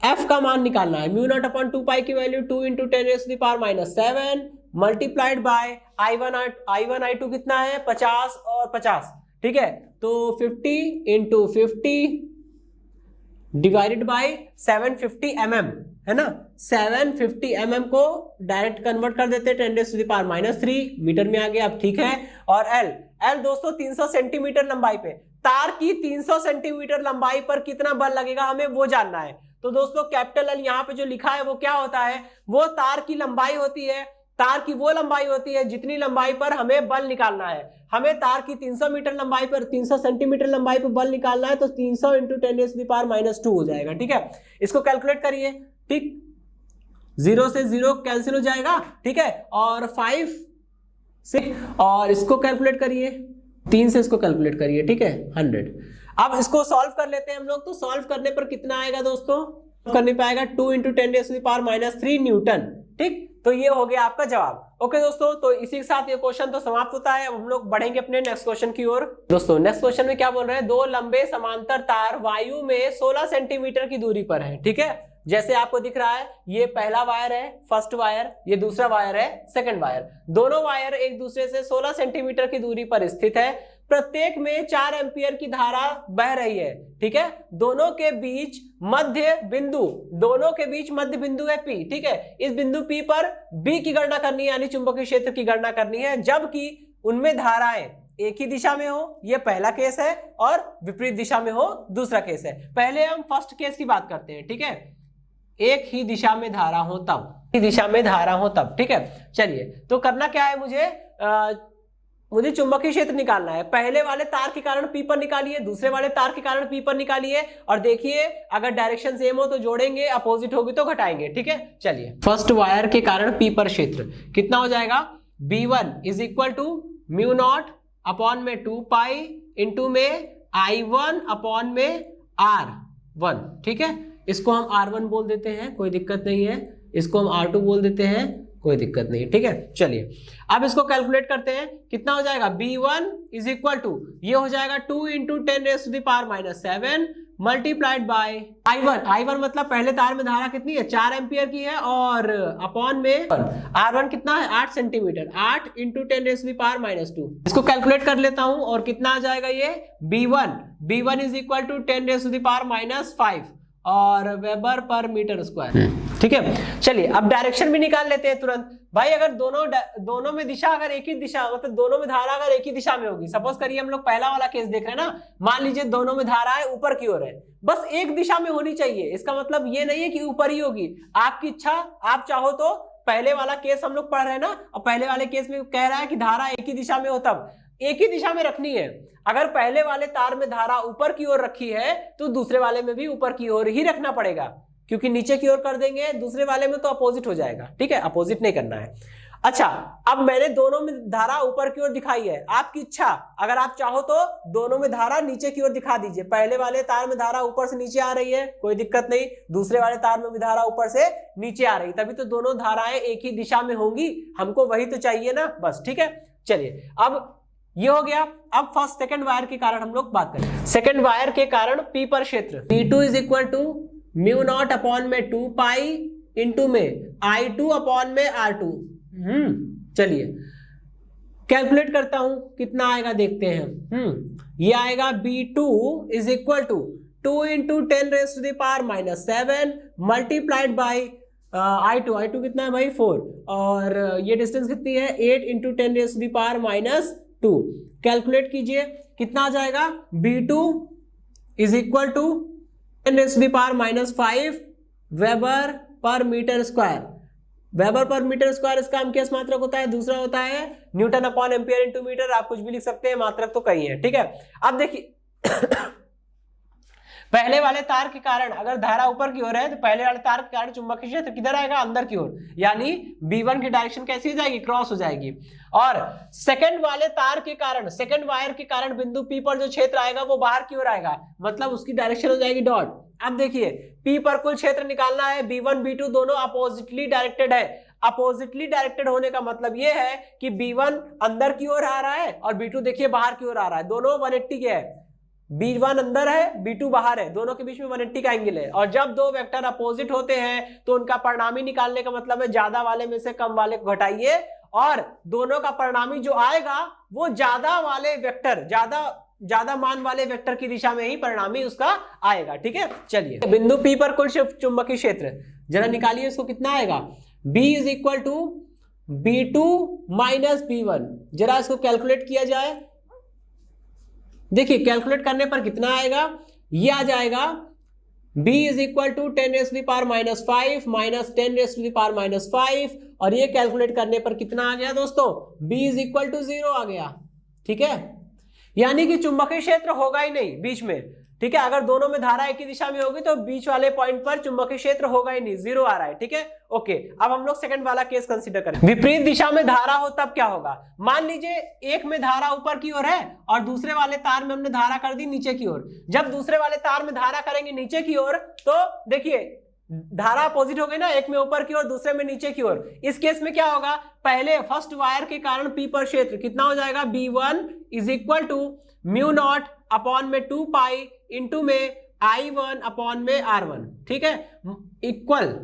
F का मान निकालना है, म्यू नॉट अपॉन 2 पाई की value 2 into 10⁻⁻7 multiplied by I1 I2 कितना है 50 और 50। ठीक है, तो 50 इंटू 50 डिवाइडेड बाय 750 mm है ना, 750 mm को डायरेक्ट कन्वर्ट कर देते हैं 10⁻³ मीटर में आ गया। अब ठीक है, और L दोस्तों 300 सेंटीमीटर लंबाई पे, तार की 300 सेंटीमीटर लंबाई पर कितना बल लगेगा हमें वो जानना है। तो दोस्तों कैपिटल L यहाँ पे जो लिखा है वो क्या होता है, वो तार की लंबाई होती है, तार की वो लंबाई होती है जितनी लंबाई पर हमें बल निकालना है। हमें तार की 300 मीटर लंबाई पर, 300 सेंटीमीटर लंबाई पर बल निकालना है, तो 300 इंटू 10⁻² हो जाएगा। ठीक है, इसको कैलकुलेट करिए। ठीक, 0 से 0 कैंसिल हो जाएगा। ठीक है, और 5 6, और इसको कैलकुलेट करिए, 3 से इसको कैलकुलेट करिए। ठीक है, 100। अब इसको सॉल्व कर लेते हैं हम लोग। तो सॉल्व करने पर कितना आएगा दोस्तों, करने पे आएगा 2 इंटू 10⁻³ न्यूटन। ठीक, तो ये हो गया आपका जवाब। ओके दोस्तों, तो इसी के साथ ये क्वेश्चन तो समाप्त होता है। अब हम लोग बढ़ेंगे अपने नेक्स्ट क्वेश्चन की ओर। दोस्तों नेक्स्ट क्वेश्चन में क्या बोल रहे हैं, दो लंबे समांतर तार वायु में 16 सेंटीमीटर की दूरी पर है। ठीक है, जैसे आपको दिख रहा है, ये पहला वायर है, फर्स्ट वायर, ये दूसरा वायर है, सेकंड वायर। दोनों वायर एक दूसरे से 16 सेंटीमीटर की दूरी पर स्थित है। प्रत्येक में 4 एम्पियर की धारा बह रही है। ठीक है, दोनों के बीच मध्य बिंदु है P। ठीक है, इस बिंदु P पर B की गणना करनी है, यानी चुंबकीय क्षेत्र की गणना करनी है, जबकि उनमें धाराएं एक ही दिशा में हो, ये पहला केस है, और विपरीत दिशा में हो दूसरा केस है। पहले हम फर्स्ट केस की बात करते हैं। ठीक है, एक ही दिशा में धारा हो तब, ठीक है। चलिए, तो करना क्या है, मुझे चुंबकीय क्षेत्र निकालना है। पहले वाले तार के कारण P पर निकालिए, दूसरे वाले तार के कारण P पर निकालिए, और देखिए अगर डायरेक्शन सेम हो तो जोड़ेंगे, अपोजिट होगी तो घटाएंगे। ठीक है, चलिए, फर्स्ट वायर के कारण P पर क्षेत्र कितना हो जाएगा, B1 is equal to mu naught upon में 2 पाई इंटू में I1 अपॉन में R1। ठीक है, इसको हम R1 बोल देते हैं, कोई दिक्कत नहीं है। इसको हम R2 बोल देते हैं, कोई दिक्कत नहीं। ठीक है, चलिए अब इसको कैलकुलेट करते हैं, कितना हो जाएगा, B1 इज इक्वल टू, ये हो जाएगा 2 इंटू 10⁻⁷ मल्टीप्लाइड बाय I1 मतलब पहले तार में धारा कितनी है, 4 एम्पियर की है, और अपॉन में R1 कितना है, 8 सेंटीमीटर, 8 इंटू 10⁻²। इसको कैलकुलेट कर लेता हूं, और कितना आ जाएगा ये, B1 इज इक्वल टू 10⁻5 और वेबर पर मीटर स्क्वायर। ठीक है, चलिए अब डायरेक्शन भी निकाल लेते हैं तुरंत। भाई अगर दोनों में दिशा, अगर एक ही दिशा, मतलब दोनों में धारा अगर एक ही दिशा में होगी, सपोज करिए हम लोग पहला वाला केस देख रहे हैं ना, मान लीजिए दोनों में धाराएं ऊपर की ओर है, बस एक दिशा में होनी चाहिए। इसका मतलब ये नहीं है कि ऊपर ही होगी, आपकी इच्छा, आप चाहो तो पहले वाला केस हम लोग पढ़ रहे हैं ना, और पहले वाले केस में कह रहा है कि धारा एक ही दिशा में हो, तब एक ही दिशा में रखनी है। अगर पहले वाले तार में धारा ऊपर की ओर रखी है तो दूसरे वाले में भी ऊपर की ओर ही रखना पड़ेगा, क्योंकि नीचे की ओर कर देंगे दूसरे वाले में तो अपोजिट हो जाएगा। ठीक है, अपोजिट नहीं करना है। अच्छा, अब मैंने दोनों में धारा ऊपर की ओर दिखाई है, आपकी इच्छा, अगर आप चाहो तो दोनों में धारा नीचे की ओर दिखा दीजिए। पहले वाले तार में धारा ऊपर से नीचे आ रही है, कोई दिक्कत नहीं, दूसरे वाले तार में भी धारा ऊपर से नीचे आ रही, तभी तो दोनों धाराएं एक ही दिशा में होंगी, हमको वही तो चाहिए ना, बस। ठीक है, चलिए अब ये हो गया। अब फर्स्ट सेकंड वायर के कारण हम लोग बात करें। सेकंड वायर के कारण P पर क्षेत्र P2 is equal to mu naught upon में 2 पाई इंटू में I2 अपॉन में R2। चलिए कैलकुलेट करता हूं कितना आएगा देखते हैं। ये आएगा B2 is equal to 2 into 10⁻⁻7 multiplied by I2 कितना है भाई 4, और ये डिस्टेंस कितनी है 8 इंटू 10⁻⁻2। कैलकुलेट कीजिए कितना आ जाएगा, B2 is equal to 10⁻⁻5 weber पर मीटर स्क्वायर। वेबर पर मीटर स्क्वायर इसका अंकीय मात्रक होता है, दूसरा होता है newton upon ampere into metre. आप कुछ भी लिख सकते हैं, मात्रक तो कई है, ठीक है। अब देखिए पहले वाले तार के कारण अगर धारा ऊपर की ओर है तो पहले वाले तार के कारण चुंबकीय क्षेत्र किधर आएगा, अंदर की ओर, यानी B1 की डायरेक्शन कैसी हो जाएगी, क्रॉस हो जाएगी। और सेकंड वाले तार के कारण, सेकंड वायर के कारण बिंदु P पर जो क्षेत्र आएगा वो बाहर की ओर आएगा, मतलब उसकी डायरेक्शन हो जाएगी डॉट। अब देखिए P पर कुल क्षेत्र निकालना है, B1 B2 दोनों अपोजिटली डायरेक्टेड है। अपोजिटली डायरेक्टेड होने का मतलब ये है कि B1 अंदर की ओर आ रहा है और B2 देखिए बाहर की ओर आ रहा है, दोनों 180 के है। B1 अंदर है, B2 बाहर है, दोनों के बीच में 180 का एंगल है। और जब दो वेक्टर अपोजिट होते हैं तो उनका परिणामी निकालने का मतलब है ज्यादा वाले में से कम वाले को घटाइए, और दोनों का परिणामी जो आएगा वो ज्यादा वाले वेक्टर, ज्यादा मान वाले वेक्टर की दिशा में ही परिणामी उसका आएगा, ठीक है। चलिए बिंदु P पर कुल चुंबकीय क्षेत्र जरा निकालिए, इसको कितना आएगा, B is equal to B2 minus B1। जरा इसको कैलकुलेट किया जाए, देखिए कैलकुलेट करने पर कितना आएगा, ये आ जाएगा B is equal to 10⁻⁻5 minus 10⁻⁻5, और ये कैलकुलेट करने पर कितना आ गया दोस्तों, B इज इक्वल टू 0 आ गया, ठीक है। यानी कि चुंबकीय क्षेत्र होगा ही नहीं बीच में, ठीक है। अगर दोनों में धारा एक ही दिशा में होगी तो बीच वाले पॉइंट पर चुंबकीय क्षेत्र होगा ही नहीं, 0 आ रहा है, ठीक है। ओके, अब हम लोग सेकंड वाला केस कंसीडर करें। विपरीत दिशा में धारा हो तब क्या होगा, मान लीजिए एक में धारा ऊपर की ओर है और दूसरे वाले तार में हमने धारा कर दी नीचे की ओर। जब दूसरे वाले तार में धारा करेंगे नीचे की ओर तो देखिए धारा अपोजिट हो गई ना, एक में ऊपर की ओर दूसरे में नीचे की ओर। इस केस में क्या होगा, पहले फर्स्ट वायर के कारण P पर क्षेत्र कितना हो जाएगा, B1 is equal to μ0 upon में 2 पाई इंटू में I1 अपॉन में R1, ठीक है। इक्वल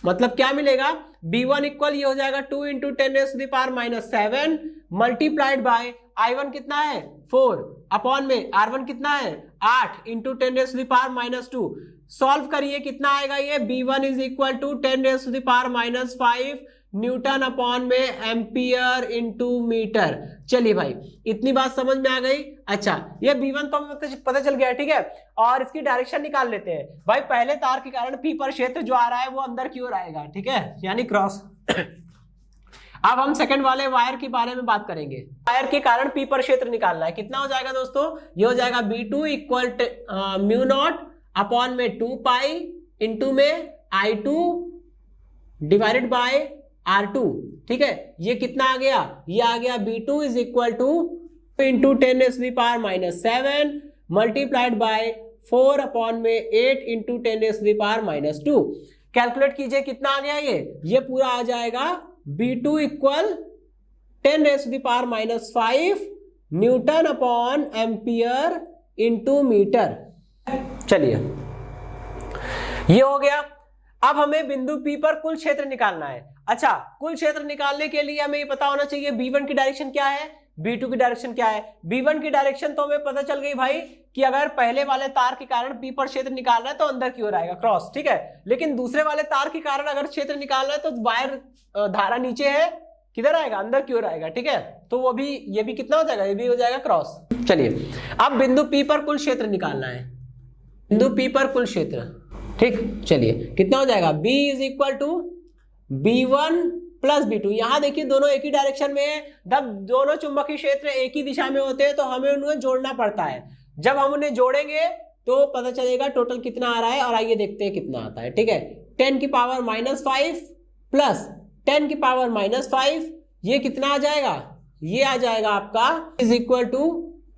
मतलब क्या मिलेगा, B1 इक्वल ये हो जाएगा 2 इंटू 10⁻⁻7 मल्टीप्लाइड बाय I1 कितना है 4 अपॉन में R1 कितना है 8 इंटू 10⁻⁻2। सॉल्व करिए कितना आएगा, ये B1 is equal to 10⁻⁵ newton upon में एम्पियर इंटू मीटर। चलिए भाई इतनी बात समझ में आ गई। अच्छा ये B1 तो हमें पता चल गया, ठीक है। और इसकी डायरेक्शन निकाल लेते हैं भाई। पहले तार के कारण P पर क्षेत्र जो आ रहा है वो अंदर की ओर आएगा, ठीक है, यानी क्रॉस। अब हम सेकंड वाले वायर के बारे में बात करेंगे। वायर के कारण P पर क्षेत्र निकालना है, कितना हो जाएगा दोस्तों, ये हो जाएगा B2 इक्वल μ0 अपॉन में 2 पाई इंटू में I2 डिवाइडेड बाय R2, ठीक है। ये कितना आ गया, ये आ गया B2 is equal two into 10⁻⁻7 multiplied by 4 upon में 8 इंटू 10⁻⁻2। कैलकुलेट कीजिए कितना आ गया, ये पूरा आ जाएगा B2 equal 10⁻⁻5 newton upon ampere into metre. चलिए ये हो गया। अब हमें बिंदु P पर कुल क्षेत्र निकालना है। अच्छा कुल क्षेत्र निकालने के लिए हमें ये पता होना चाहिए B1 की डायरेक्शन क्या है, B2 की डायरेक्शन क्या है। B1 की डायरेक्शन तो हमें पता चल गई भाई कि अगर पहले वाले तार के कारण P पर क्षेत्र निकालना है तो अंदर की ओर आएगा क्रॉस, ठीक है। लेकिन दूसरे वाले तार के कारण अगर क्षेत्र निकालना है तो वायर धारा नीचे है, किधर आएगा, अंदर की ओर आएगा, ठीक है। तो वो भी, ये भी कितना हो जाएगा, ये भी हो जाएगा क्रॉस। चलिए अब बिंदु P पर कुल क्षेत्र निकालना है, बिंदु P पर कुल क्षेत्र, ठीक। चलिए कितना हो जाएगा, B is equal to B1 plus B2। यहां देखिए दोनों एक ही डायरेक्शन में है। जब दोनों चुंबकीय क्षेत्र एक ही दिशा में होते हैं तो हमें उन्हें जोड़ना पड़ता है। जब हम उन्हें जोड़ेंगे तो पता चलेगा टोटल कितना आ रहा है, और आइए देखते हैं कितना आता है, ठीक है। 10⁻⁻5 प्लस 10⁻⁻5 ये कितना आ जाएगा, ये आ जाएगा आपका इज इक्वल टू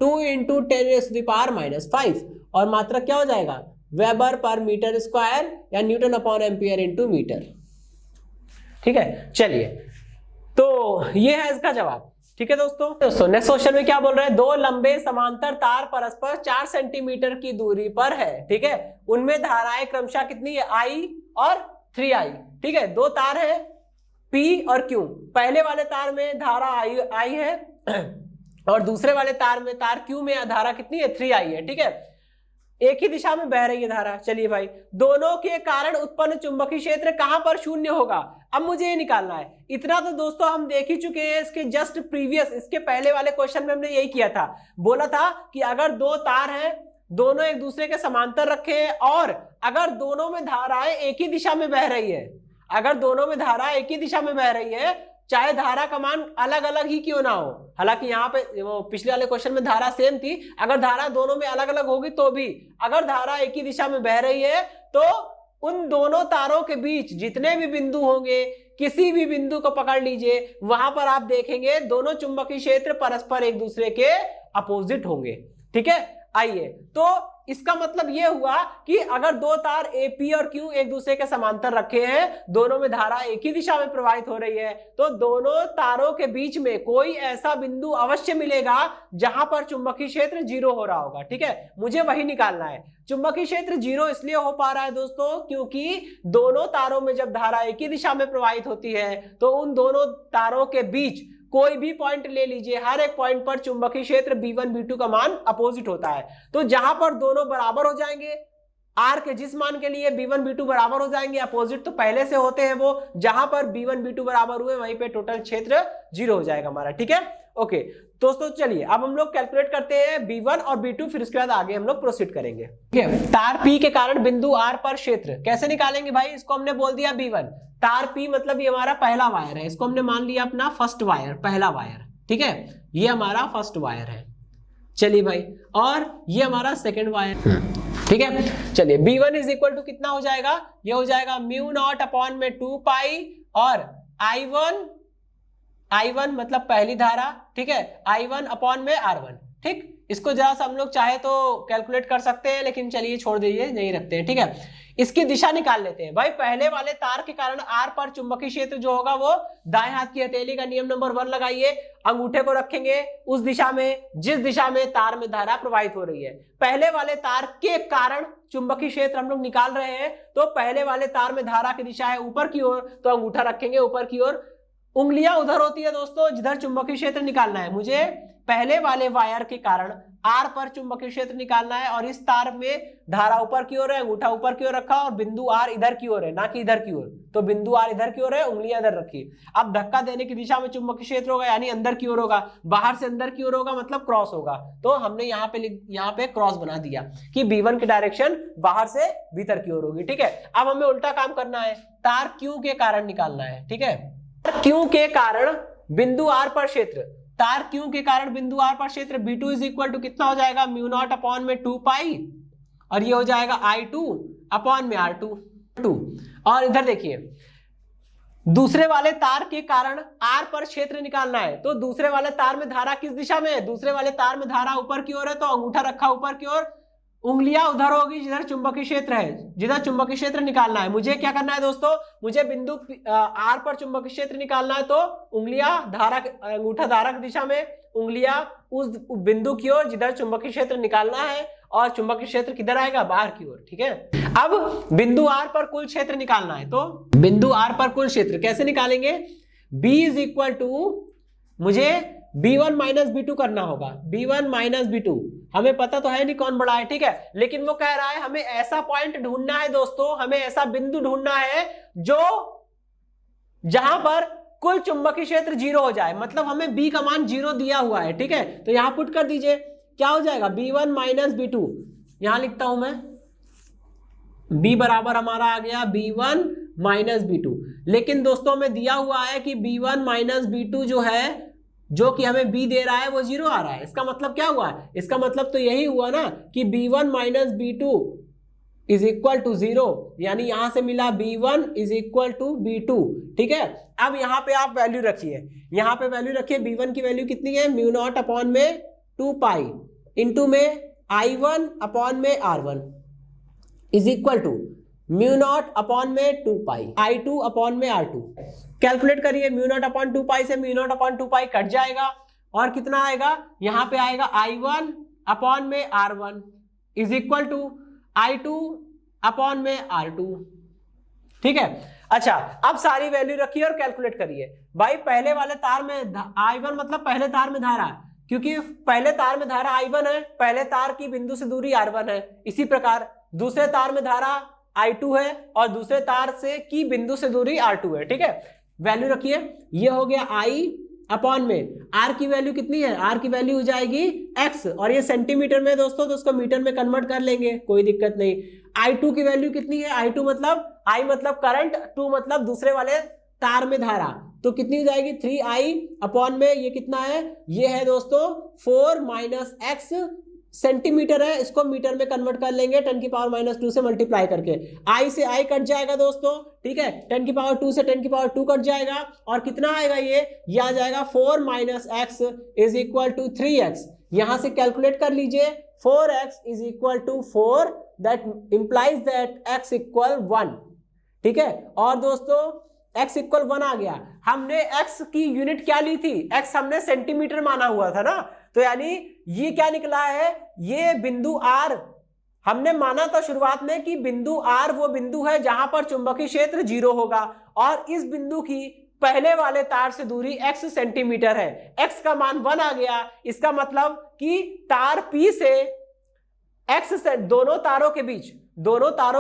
2 इंटू 10⁻⁻5, और मात्रक क्या हो जाएगा, वेबर पर मीटर स्क्वायर या newton upon ampere into metre, ठीक है। चलिए तो ये है इसका जवाब, ठीक है दोस्तों। नेक्स्ट क्वेश्चन में क्या बोल रहे हैं, दो लंबे समांतर तार परस्पर 4 सेंटीमीटर की दूरी पर है, ठीक है। उनमें धाराएं क्रमशः कितनी है, I और 3I, ठीक है। दो तार है P और Q, पहले वाले तार में धारा I है और दूसरे वाले तार में, तार Q में धारा कितनी है, 3I है। ठीक है, एक ही दिशा में बह रही है धारा। चलिए भाई, दोनों के कारण उत्पन्न चुंबकीय क्षेत्र कहां पर शून्य होगा, अब मुझे ये निकालना है। इतना तो दोस्तों हम देख ही चुके हैं इसके जस्ट प्रीवियस, इसके पहले वाले क्वेश्चन में हमने यही किया था। बोला था कि अगर दो तार हैं, दोनों एक दूसरे के समांतर रखे हैं और अगर दोनों में धाराएं एक ही दिशा में बह रही है, अगर दोनों में धारा एक ही दिशा में बह रही है, चाहे धारा का मान अलग अलग ही क्यों ना हो, हालांकि यहाँ पे वो पिछले वाले क्वेश्चन में धारा सेम थी, अगर धारा दोनों में अलग अलग होगी तो भी, अगर धारा एक ही दिशा में बह रही है तो उन दोनों तारों के बीच जितने भी बिंदु होंगे, किसी भी बिंदु को पकड़ लीजिए, वहां पर आप देखेंगे दोनों चुंबकीय क्षेत्र परस्पर एक दूसरे के अपोजिट होंगे। ठीक है, आइए, तो इसका मतलब यह हुआ कि अगर दो तार P और Q एक दूसरे के समांतर रखे हैं, दोनों में धारा एक ही दिशा में प्रवाहित हो रही है, तो दोनों तारों के बीच में कोई ऐसा बिंदु अवश्य मिलेगा जहां पर चुंबकीय क्षेत्र 0 हो रहा होगा। ठीक है, मुझे वही निकालना है। चुंबकीय क्षेत्र 0 इसलिए हो पा रहा है दोस्तों क्योंकि दोनों तारों में जब धारा एक ही दिशा में प्रवाहित होती है तो उन दोनों तारों के बीच कोई भी पॉइंट ले लीजिए, हर एक पॉइंट पर चुंबकीय क्षेत्र B1 B2 का मान अपोजिट होता है। तो जहां पर दोनों बराबर हो जाएंगे, R के जिस मान के लिए B1 B2 बराबर हो जाएंगे, अपोजिट तो पहले से होते हैं वो, जहां पर B1 B2 बराबर हुए वहीं पे टोटल क्षेत्र 0 हो जाएगा हमारा। ठीक है, ओके दोस्तों, चलिए अब हम लोग कैलकुलेट करते हैं B1 और B2, फिर उसके बाद आगे हम लोग प्रोसीड करेंगे। ठीक है, तार P के कारण बिंदु R पर क्षेत्र कैसे निकालेंगे भाई, इसको हमने बोल दिया B1, तार P मतलब ये हमारा पहला वायर है, इसको हमने मान लिया अपना फर्स्ट वायर, पहला वायर। ठीक है, ये हमारा फर्स्ट वायर है। चलिए भाई, और ये हमारा सेकंड वायर। ठीक है, चलिए B1 इज इक्वल टू कितना हो जाएगा, ये हो जाएगा म्यू नॉट अपॉन में 2 पाई और I1 मतलब पहली धारा। ठीक है, I1 अपॉन में R1। ठीक, इसको जरा सा हम लोग चाहे तो कैलकुलेट कर सकते हैं, लेकिन चलिए छोड़ दीजिए, नहीं रखते हैं। ठीक है, इसकी दिशा निकाल लेते हैं भाई। पहले वाले तार के कारण R पर चुंबकीय क्षेत्र जो होगा वो दाएं हाथ की हथेली का नियम नंबर 1 लगाइए, अंगूठे को रखेंगे उस दिशा में जिस दिशा में तार में धारा प्रवाहित हो रही है। पहले वाले तार के कारण चुंबकीय क्षेत्र हम लोग निकाल रहे हैं, तो पहले वाले तार में धारा की दिशा है ऊपर की ओर, तो अंगूठा रखेंगे ऊपर की ओर, उंगलियां उधर होती है दोस्तों जिधर चुंबकीय क्षेत्र निकालना है। मुझे पहले वाले वायर के कारण R पर चुंबकीय क्षेत्र निकालना है और इस तार में धारा ऊपर की ओर है, अंगूठा ऊपर की ओर रखा और बिंदु R इधर की ओर है, ना कि इधर की ओर, तो बिंदु R इधर की ओर है, उंगलियां इधर रखी। अब धक्का देने की दिशा में चुंबकीय क्षेत्र होगा यानी अंदर की ओर होगा, बाहर से अंदर की ओर होगा मतलब क्रॉस होगा, तो हमने यहाँ पे क्रॉस बना दिया कि B1 की डायरेक्शन बाहर से भीतर की ओर होगी। ठीक है, अब हमें उल्टा काम करना है, तार Q के कारण निकालना है। ठीक है, Q के कारण बिंदु R पर क्षेत्र, तार Q के कारण बिंदु R पर क्षेत्र B2 इज इक्वल टू कितना हो जाएगा, म्यू नॉट अपॉन में 2 पाई और ये हो जाएगा I2 अपॉन में R2। और इधर देखिए दूसरे वाले तार के कारण R पर क्षेत्र निकालना है, तो दूसरे वाले तार में धारा किस दिशा में है, दूसरे वाले तार में धारा ऊपर की ओर है, तो अंगूठा रखा ऊपर की ओर, उंगलियां उधर होगी जिधर चुंबकीय क्षेत्र है, जिधर चुंबकीय क्षेत्र निकालना है। मुझे क्या करना है दोस्तों, मुझे बिंदु R पर चुंबकीय क्षेत्र निकालना है, तो उंगलियां धारा, अंगूठा धारा की दिशा में, उंगलियां उस बिंदु की ओर जिधर चुंबकीय क्षेत्र निकालना है और चुंबकीय क्षेत्र किधर आएगा, बाहर की ओर। ठीक है, अब बिंदु R पर कुल क्षेत्र निकालना है, तो बिंदु R पर कुल क्षेत्र कैसे निकालेंगे, B इज इक्वल टू मुझे B1 माइनस B2 करना होगा, B1 माइनस B2, हमें पता तो है नहीं कौन बड़ा है। ठीक है, लेकिन वो कह रहा है हमें ऐसा पॉइंट ढूंढना है दोस्तों, हमें ऐसा बिंदु ढूंढना है जो जहां पर कुल चुंबकीय क्षेत्र 0 हो जाए, मतलब हमें B का मान 0 दिया हुआ है। ठीक है, तो यहां पुट कर दीजिए, क्या हो जाएगा B1 माइनस B2, यहां लिखता हूं मैं, B बराबर हमारा आ गया B1 माइनस B2। लेकिन दोस्तों हमें दिया हुआ है कि B1 माइनस B2 जो है, जो कि हमें B दे रहा है वो 0 आ रहा है। इसका मतलब क्या हुआ, इसका मतलब तो यही हुआ ना कि B1 minus B2 is equal to 0, यानी यहां से मिला B1 is equal to B2। ठीक है, अब यहां पे आप वैल्यू रखिए, यहां पे वैल्यू रखिए, B1 की वैल्यू कितनी है, म्यू नॉट अपॉन में 2 पाई इंटू में I1 अपॉन में R1 is equal to mu naught upon में 2 पाई I2 अपॉन में R2। कैलकुलेट करिए, म्यू नॉट अपॉन 2 पाई से mu naught upon 2 pi cut जाएगा और कितना आएगा, यहां पे आएगा I1 अपॉन में R1 is equal to I2 upon में R2। ठीक है। अच्छा, अब सारी वैल्यू रखिए और कैलकुलेट करिए। भाई पहले वाले तार में I1 मतलब पहले तार में धारा, क्योंकि पहले तार में धारा I1 है, पहले तार की बिंदु से दूरी R1 है। इसी प्रकार दूसरे तार में धारा I2 है और दूसरे तार से की बिंदु से दूरी R2 है। ठीक है, वैल्यू रखिए। ये हो गया I अपॉन में R की वैल्यू कितनी है, R की वैल्यू हो जाएगी X, और ये सेंटीमीटर में दोस्तों तो उसको मीटर में कन्वर्ट कर लेंगे, कोई दिक्कत नहीं। I2 की वैल्यू कितनी है, I2 मतलब I मतलब करंट, 2 मतलब दूसरे वाले तार में धारा, तो कितनी हो जाएगी 3I अपॉन में ये कितना है, ये है दोस्तों 4 माइनस एक्स सेंटीमीटर है, इसको मीटर में कन्वर्ट कर लेंगे 10⁻²से मल्टीप्लाई करके। I से I कट जाएगा दोस्तों, ठीक है, 10⁻² से 10⁻² कट जाएगा और कितना आएगा, ये आ जाएगा 4 minus x is equal to 3x। यहां से कैलकुलेट कर लीजिए, 4x is equal to 4, that implies that x equal 1। ठीक है, और दोस्तों x इक्वल 1 आ गया। हमने x की यूनिट क्या ली थी, x हमने सेंटीमीटर माना हुआ था ना, तो यानी ये क्या निकला है, ये बिंदु R हमने माना था शुरुआत में कि बिंदु R वो बिंदु है जहां पर चुंबकीय क्षेत्र 0 होगा, और इस बिंदु की पहले वाले तार से दूरी x सेंटीमीटर है। x का मान 1 आ गया, इसका मतलब कि तार P से x से दोनों तारों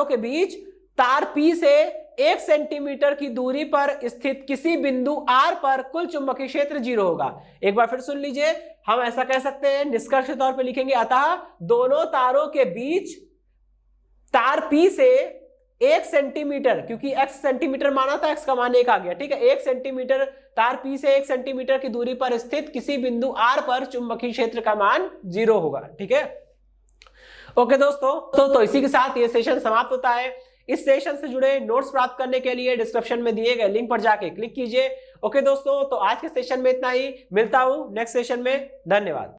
के बीच तार P से 1 सेंटीमीटर की दूरी पर स्थित किसी बिंदु R पर कुल चुंबकीय क्षेत्र 0 होगा। एक बार फिर सुन लीजिए, हम ऐसा कह सकते हैं, निष्कर्ष के तौर पे लिखेंगे, अतः दोनों तारों के बीच तार P से 1 सेंटीमीटर, क्योंकि x सेंटीमीटर माना था, x का मान 1 आ गया, ठीक है, 1 सेंटीमीटर, तार P से 1 सेंटीमीटर की दूरी पर स्थित किसी बिंदु R पर चुंबकीय क्षेत्र का मान 0 होगा। ठीक है, ओके दोस्तों, तो इसी के साथ ये सेशन समाप्त होता है। इस सेशन से जुड़े नोट्स प्राप्त करने के लिए डिस्क्रिप्शन में दिए गए लिंक पर जाके क्लिक कीजिए। ओके दोस्तों, तो आज के सेशन में इतना ही, मिलता हूं नेक्स्ट सेशन में, धन्यवाद।